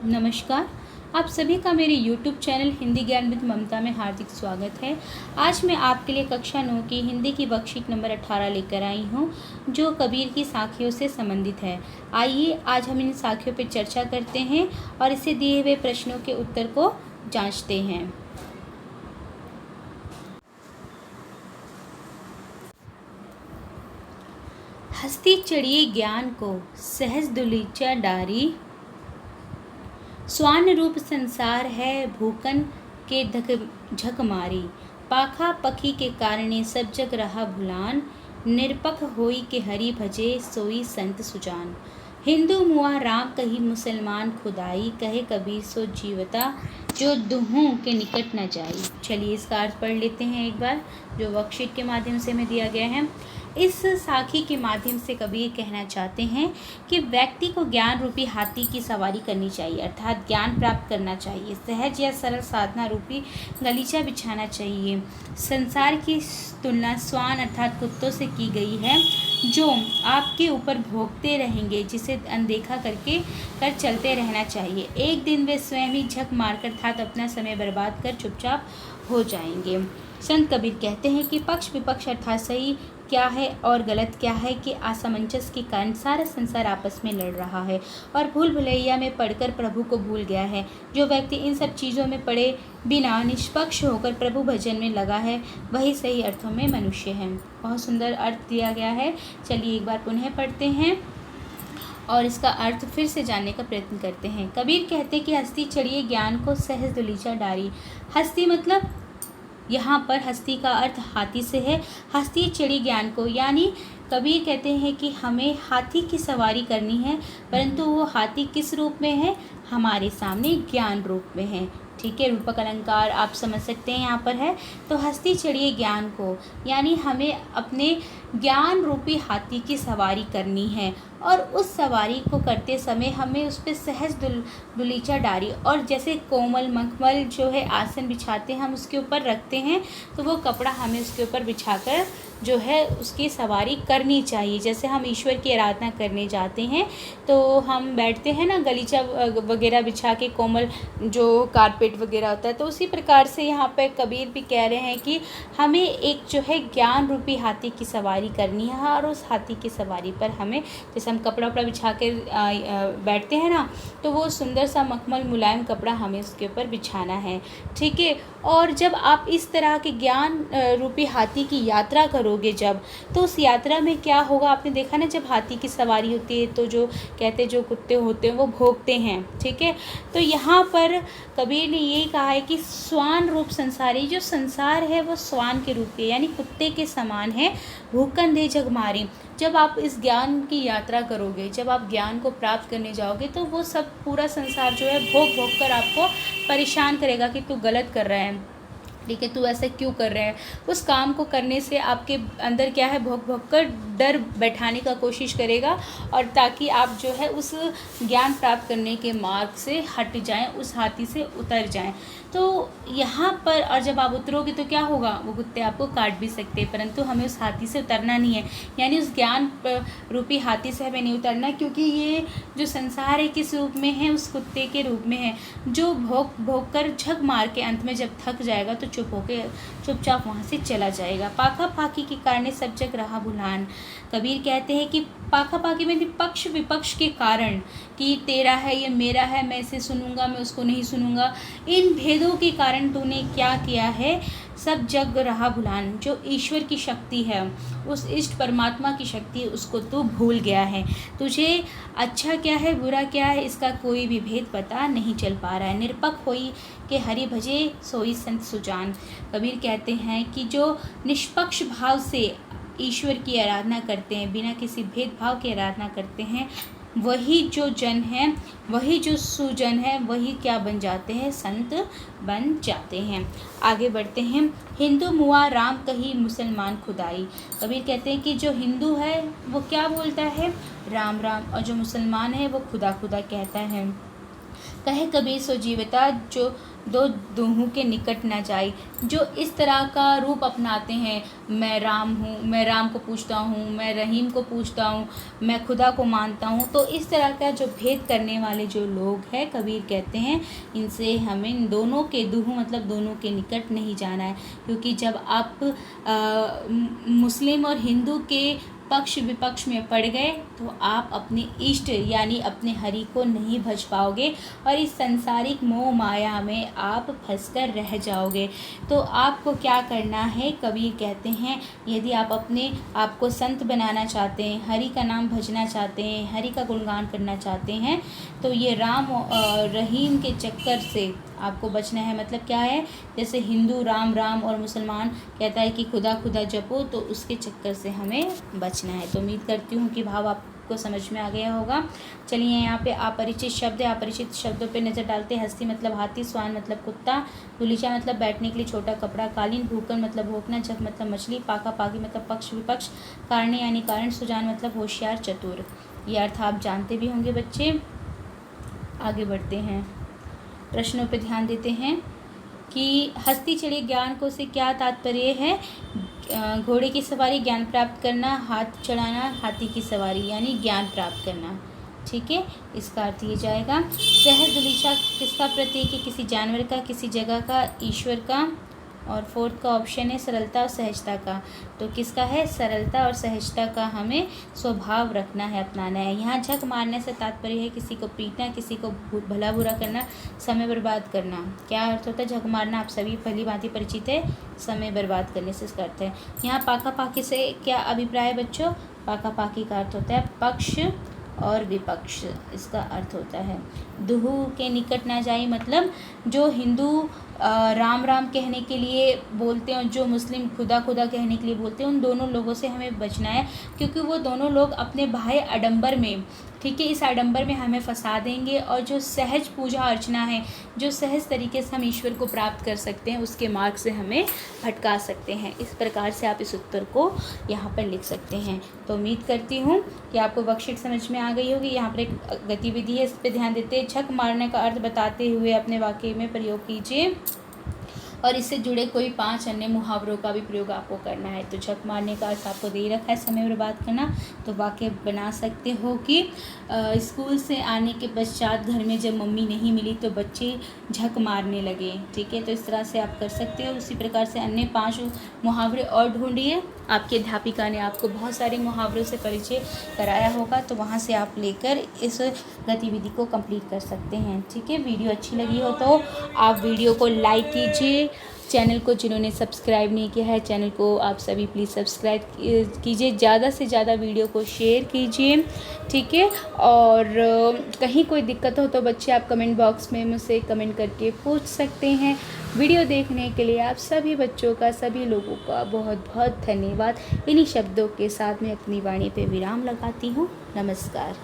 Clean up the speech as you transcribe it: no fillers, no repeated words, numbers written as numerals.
नमस्कार। आप सभी का मेरे YouTube चैनल हिंदी ज्ञान विद ममता में हार्दिक स्वागत है। आज मैं आपके लिए कक्षा 9 की हिंदी की वर्कशीट नंबर 18 लेकर आई हूँ, जो कबीर की साखियों से संबंधित है। आइए आज हम इन साखियों पर चर्चा करते हैं और इससे दिए हुए प्रश्नों के उत्तर को जांचते हैं। हस्ती चढ़िए ज्ञान को सहज दुलीचा डारी, स्वान रूप संसार है भूकन के झक मारी, पाखा पखी के कारणे सब जग रहा भुलान, निरपक होई के हरि भजे सोई संत सुजान। हिंदू मुआ राम कही मुसलमान खुदाई, कहे कबीर सो जीवता जो दुहों के निकट न जाई। चलिए इसका अर्थ पढ़ लेते हैं एक बार, जो वर्कशीट के माध्यम से हमें दिया गया है। इस साखी के माध्यम से कबीर कहना चाहते हैं कि व्यक्ति को ज्ञान रूपी हाथी की सवारी करनी चाहिए, अर्थात ज्ञान प्राप्त करना चाहिए। सहज या सरल साधना रूपी गलीचा बिछाना चाहिए। संसार की तुलना स्वान अर्थात कुत्तों से की गई है, जो आपके ऊपर भोंकते रहेंगे, जिसे अनदेखा कर चलते रहना चाहिए। एक दिन वे स्वयं ही झक मारकर अर्थात अपना समय बर्बाद कर चुपचाप हो जाएंगे। संत कबीर कहते हैं कि पक्ष विपक्ष अर्थात सही क्या है और गलत क्या है कि असमंजस के कारण सारा संसार आपस में लड़ रहा है और भूल भुलैया में पढ़कर प्रभु को भूल गया है। जो व्यक्ति इन सब चीज़ों में पड़े बिना निष्पक्ष होकर प्रभु भजन में लगा है, वही सही अर्थों में मनुष्य है। बहुत सुंदर अर्थ दिया गया है। चलिए एक बार पुनः पढ़ते हैं और इसका अर्थ फिर से जानने का प्रयत्न करते हैं। कबीर कहते कि हस्ती चढ़िए ज्ञान को सहज दुलीचा डारी। हस्ती मतलब यहाँ पर हस्ती का अर्थ हाथी से है। हस्ती चढ़ी ज्ञान को, यानी कबीर कहते हैं कि हमें हाथी की सवारी करनी है, परंतु वो हाथी किस रूप में है? हमारे सामने ज्ञान रूप में है। ठीक है, रूपक अलंकार आप समझ सकते हैं यहाँ पर है। तो हस्ती चढ़िए ज्ञान को, यानी हमें अपने ज्ञान रूपी हाथी की सवारी करनी है और उस सवारी को करते समय हमें उस पर सहज दुलीचा डारी, और जैसे कोमल मखमल जो है आसन बिछाते हैं हम उसके ऊपर रखते हैं, तो वो कपड़ा हमें उसके ऊपर बिछाकर जो है उसकी सवारी करनी चाहिए। जैसे हम ईश्वर की आराधना करने जाते हैं तो हम बैठते हैं ना गलीचा वगैरह बिछा के, कोमल जो कारपेट वगैरह होता है, तो उसी प्रकार से यहाँ पे कबीर भी कह रहे हैं कि हमें एक जो है ज्ञान रूपी हाथी की सवारी करनी है और उस हाथी की सवारी पर हमें, जैसे हम कपड़ा वपड़ा बिछा के बैठते हैं ना, तो वो सुंदर सा मखमल मुलायम कपड़ा हमें उसके ऊपर बिछाना है। ठीक है, और जब आप इस तरह के ज्ञान रूपी हाथी की यात्रा करोगे जब, तो उस यात्रा में क्या होगा, आपने देखा ना, जब हाथी की सवारी होती है तो जो कहते जो कुत्ते होते हैं वो भौंकते हैं। ठीक है, तो यहाँ पर कबीर ने यही कहा है कि स्वान रूप संसारी, जो संसार है वो स्वान के रूप के यानी कुत्ते के समान है। भूकन दे जग मारी, जब आप इस ज्ञान की यात्रा करोगे, जब आप ज्ञान को प्राप्त करने जाओगे, तो वो सब पूरा संसार जो है भोंक भोंक कर आपको परेशान करेगा कि तू गलत कर रहा है, ठीक है, तू ऐसा क्यों कर रहे हैं। उस काम को करने से आपके अंदर क्या है, भोंक भोंक कर डर बैठाने का कोशिश करेगा, और ताकि आप जो है उस ज्ञान प्राप्त करने के मार्ग से हट जाएं, उस हाथी से उतर जाएं। तो यहाँ पर, और जब आप उतरोगे तो क्या होगा, वो कुत्ते आपको काट भी सकते हैं, परंतु हमें उस हाथी से उतरना नहीं है, यानी उस ज्ञान रूपी हाथी से हमें नहीं उतरना, क्योंकि ये जो संसार है किस रूप में है, उस कुत्ते के रूप में है, जो भोंक भोंक कर झक मार के अंत में जब थक जाएगा तो चुपचाप वहाँ से चला जाएगा। पाखा पाखी के कारण सब जग रहा भुलान। कबीर कहते हैं कि पाखा पाखी में पक्ष विपक्ष के कारण, कि तेरा है ये मेरा है, मैं इसे सुनूंगा मैं उसको नहीं सुनूंगा, इन भेदों के कारण तूने क्या किया है, सब जग रहा भुलान। जो ईश्वर की शक्ति है, उस इष्ट परमात्मा की शक्ति, उसको तू भूल गया है। तुझे अच्छा क्या है बुरा क्या है इसका कोई भी भेद पता नहीं चल पा रहा है। निरपक होई के हरि भजे सोई संत सुजान। कबीर कहते हैं कि जो निष्पक्ष भाव से ईश्वर की आराधना करते हैं, बिना किसी भेदभाव की आराधना करते हैं, वही जो जन है, वही जो सुजन है, वही क्या बन जाते हैं, संत बन जाते हैं। आगे बढ़ते हैं। हिंदू मुआ राम कही मुसलमान खुदाई। कबीर कहते हैं कि जो हिंदू है वो क्या बोलता है, राम राम, और जो मुसलमान है वो खुदा खुदा कहता है। कहे कबीर सो जीवता जो दो दूहों के निकट न जाई। जो इस तरह का रूप अपनाते हैं, मैं राम हूँ, मैं राम को पूछता हूँ, मैं रहीम को पूछता हूँ, मैं खुदा को मानता हूँ, तो इस तरह का जो भेद करने वाले जो लोग हैं, कबीर कहते हैं इनसे हमें दोनों के दूहों मतलब दोनों के निकट नहीं जाना है। क्योंकि जब आप मुस्लिम और हिंदू के पक्ष विपक्ष में पड़ गए तो आप अपने इष्ट यानी अपने हरि को नहीं भज पाओगे और इस संसारिक मोह माया में आप फंसकर रह जाओगे। तो आपको क्या करना है, कबीर कहते हैं यदि आप अपने आप को संत बनाना चाहते हैं, हरि का नाम भजना चाहते हैं, हरि का गुणगान करना चाहते हैं, तो ये राम रहीम के चक्कर से आपको बचना है। मतलब क्या है, जैसे हिंदू राम राम और मुसलमान कहता है कि खुदा खुदा जपो, तो उसके चक्कर से हमें बचना है। तो उम्मीद करती हूँ कि भाव आपको समझ में आ गया होगा। चलिए यहाँ पे अपरिचित शब्द है, अपरिचित शब्दों पे नज़र डालते हैं। हस्ती मतलब हाथी, स्वान मतलब कुत्ता, दुलीचा मतलब बैठने के लिए छोटा कपड़ा, कालीन, भूकन मतलब भोंकना, जग मतलब मछली, पाका पाकी मतलब पक्ष विपक्ष, कारणे यानी कारण, सुजान मतलब होशियार चतुर। ये अर्थ आप जानते भी होंगे बच्चे। आगे बढ़ते हैं, प्रश्नों पर ध्यान देते हैं कि हस्ती चढ़े ज्ञान को से क्या तात्पर्य है। घोड़े की सवारी ज्ञान प्राप्त करना, हाथ चढ़ाना हाथी की सवारी यानी ज्ञान प्राप्त करना। ठीक है, इसका अर्थ ये जाएगा। सहज दुलीचा किसका प्रतीक है, किसी जानवर का, किसी जगह का, ईश्वर का। और फोर्थ का ऑप्शन है सरलता और सहजता का। तो किसका है, सरलता और सहजता का हमें स्वभाव रखना है, अपनाना है। यहाँ झक मारने से तात्पर्य है किसी को पीटना, किसी को भला बुरा करना, समय बर्बाद करना। क्या अर्थ होता है झक मारना, आप सभी भली भांति परिचित है, समय बर्बाद करने से इसका अर्थ है। यहाँ पाका पाकी से क्या अभिप्राय है बच्चों, पाका पाकी का अर्थ होता है पक्ष और विपक्ष, इसका अर्थ होता है। दुहू के निकट ना जाए मतलब जो हिंदू राम राम कहने के लिए बोलते हैं, जो मुस्लिम खुदा खुदा कहने के लिए बोलते हैं, उन दोनों लोगों से हमें बचना है। क्योंकि वो दोनों लोग अपने बाह्य आडंबर में, ठीक है, इस आडंबर में हमें फंसा देंगे। और जो सहज पूजा अर्चना है, जो सहज तरीके से हम ईश्वर को प्राप्त कर सकते हैं, उसके मार्ग से हमें भटका सकते हैं। इस प्रकार से आप इस उत्तर को यहाँ पर लिख सकते हैं। तो उम्मीद करती हूँ कि आपको वर्कशीट समझ में आ गई होगी। यहाँ पर एक गतिविधि है, इस पर ध्यान देते हैं। झक मारने का अर्थ बताते हुए अपने वाक्य में प्रयोग कीजिए और इससे जुड़े कोई 5 अन्य मुहावरों का भी प्रयोग आपको करना है। तो झक मारने का अर्थ आपको दे रखा है, समय बर्बाद करना। तो वाक्य बना सकते हो कि स्कूल से आने के पश्चात घर में जब मम्मी नहीं मिली तो बच्चे झक मारने लगे। ठीक है, तो इस तरह से आप कर सकते हो। उसी प्रकार से अन्य 5 मुहावरे और ढूंढिए। आपके अध्यापिका ने आपको बहुत सारे मुहावरों से परिचय कराया होगा, तो वहाँ से आप लेकर इस गतिविधि को कंप्लीट कर सकते हैं। ठीक है, वीडियो अच्छी लगी हो तो आप वीडियो को लाइक कीजिए। चैनल को जिन्होंने सब्सक्राइब नहीं किया है, चैनल को आप सभी प्लीज़ सब्सक्राइब कीजिए। ज़्यादा से ज़्यादा वीडियो को शेयर कीजिए। ठीक है, और कहीं कोई दिक्कत हो तो बच्चे आप कमेंट बॉक्स में मुझसे कमेंट करके पूछ सकते हैं। वीडियो देखने के लिए आप सभी बच्चों का, सभी लोगों का बहुत बहुत धन्यवाद। इन्हीं शब्दों के साथ मैं अपनी वाणी पे विराम लगाती हूँ। नमस्कार।